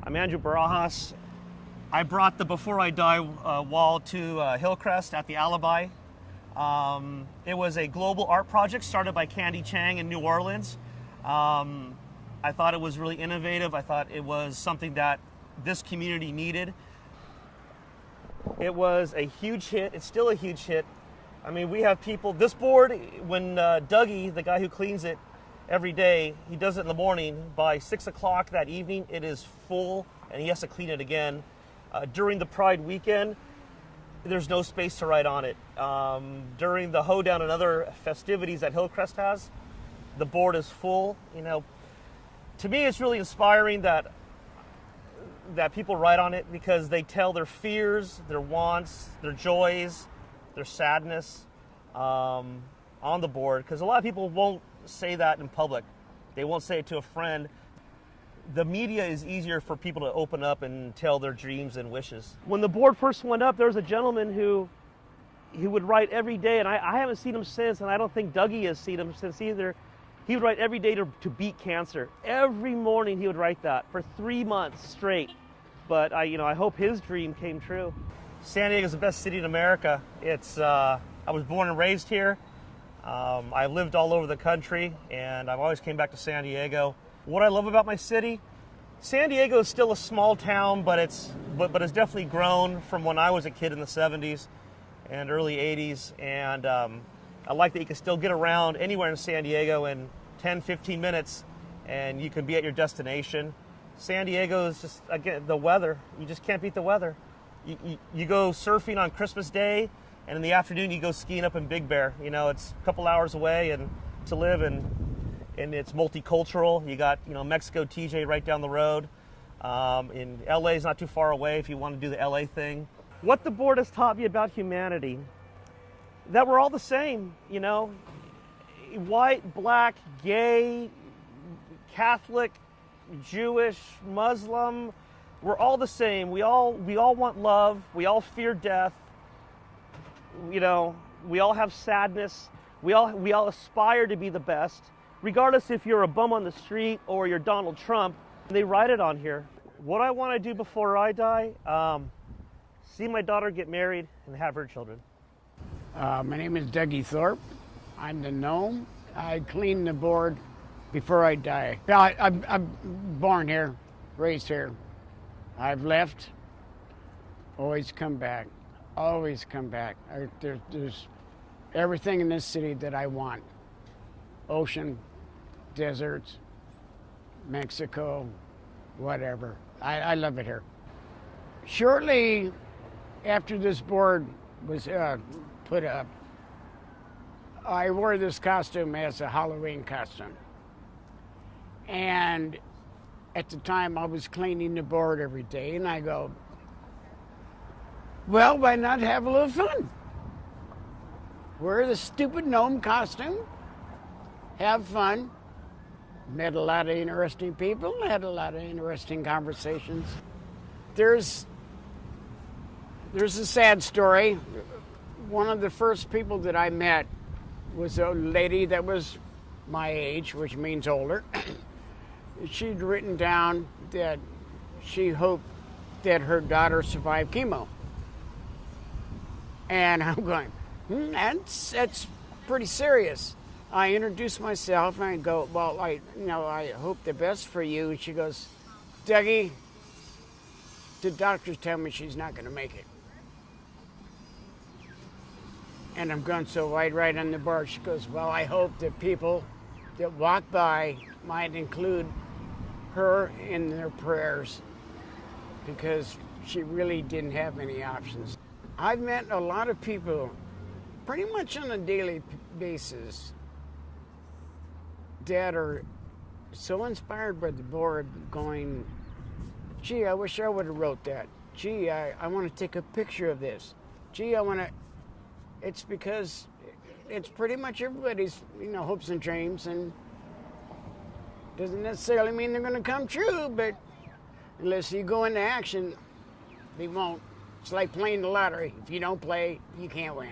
I'm Andrew Barajas. I brought the Before I Die wall to Hillcrest at the Alibi. It was a global art project started by Candy Chang in New Orleans. I thought it was really innovative. I thought it was something that this community needed. It was a huge hit. It's still a huge hit. I mean, we have people, this board, when Dougie, the guy who cleans it every day, he does it in the morning. By 6 o'clock that evening, it is full and he has to clean it again. During the Pride weekend, there's no space to write on it. During the hoedown and other festivities that Hillcrest has, the board is full. You know, to me, it's really inspiring that people write on it because they tell their fears, their wants, their joys, their sadness on the board. Because a lot of people won't say that in public. They won't say it to a friend. The media is easier for people to open up and tell their dreams and wishes. When the board first went up, there was a gentleman who would write every day, and I haven't seen him since, and I don't think Dougie has seen him since either. He would write every day to beat cancer. Every morning he would write that for 3 months straight. But I hope his dream came true. San Diego is the best city in America. I was born and raised here. I lived all over the country, and I've always came back to San Diego. What I love about my city, San Diego is still a small town, but it's definitely grown from when I was a kid in the 70s and early 80s. And I like that you can still get around anywhere in San Diego in 10, 15 minutes, and you can be at your destination. San Diego is just, again, the weather. You just can't beat the weather. You go surfing on Christmas Day, and in the afternoon you go skiing up in Big Bear. You know, it's a couple hours away and to live, and it's multicultural. You got, Mexico TJ right down the road. In LA is not too far away if you want to do the LA thing. What the board has taught me about humanity, that we're all the same, white, black, gay, Catholic, Jewish, Muslim, we're all the same. We all want love. We all fear death. We all have sadness. We all aspire to be the best. Regardless if you're a bum on the street or you're Donald Trump, they write it on here. What I want to do before I die, see my daughter get married and have her children. My name is Dougie Thorpe. I'm the gnome. I clean the board before I die. I'm born here, raised here. I've left, always come back, always come back. There's everything in this city that I want. Ocean, deserts, Mexico, whatever. I love it here. Shortly after this board was put up, I wore this costume as a Halloween costume. And at the time I was cleaning the board every day, and I go, well, why not have a little fun? Wear the stupid gnome costume, have fun. Met a lot of interesting people, had a lot of interesting conversations. There's a sad story. One of the first people that I met was a lady that was my age, which means older. She'd written down that she hoped that her daughter survived chemo. And I'm going, that's pretty serious. I introduced myself and I go, well, I hope the best for you. And she goes, Dougie, the doctors tell me she's not going to make it. And I'm going, so right on the bar. She goes, well, I hope that people that walk by might include her in their prayers, because she really didn't have any options. I've met a lot of people pretty much on a daily basis that are so inspired by the board, going, gee, I wish I would have wrote that. Gee, I want to take a picture of this. Gee, it's because it's pretty much everybody's, hopes and dreams, and doesn't necessarily mean they're going to come true, but unless you go into action, they won't. It's like playing the lottery. If you don't play, you can't win.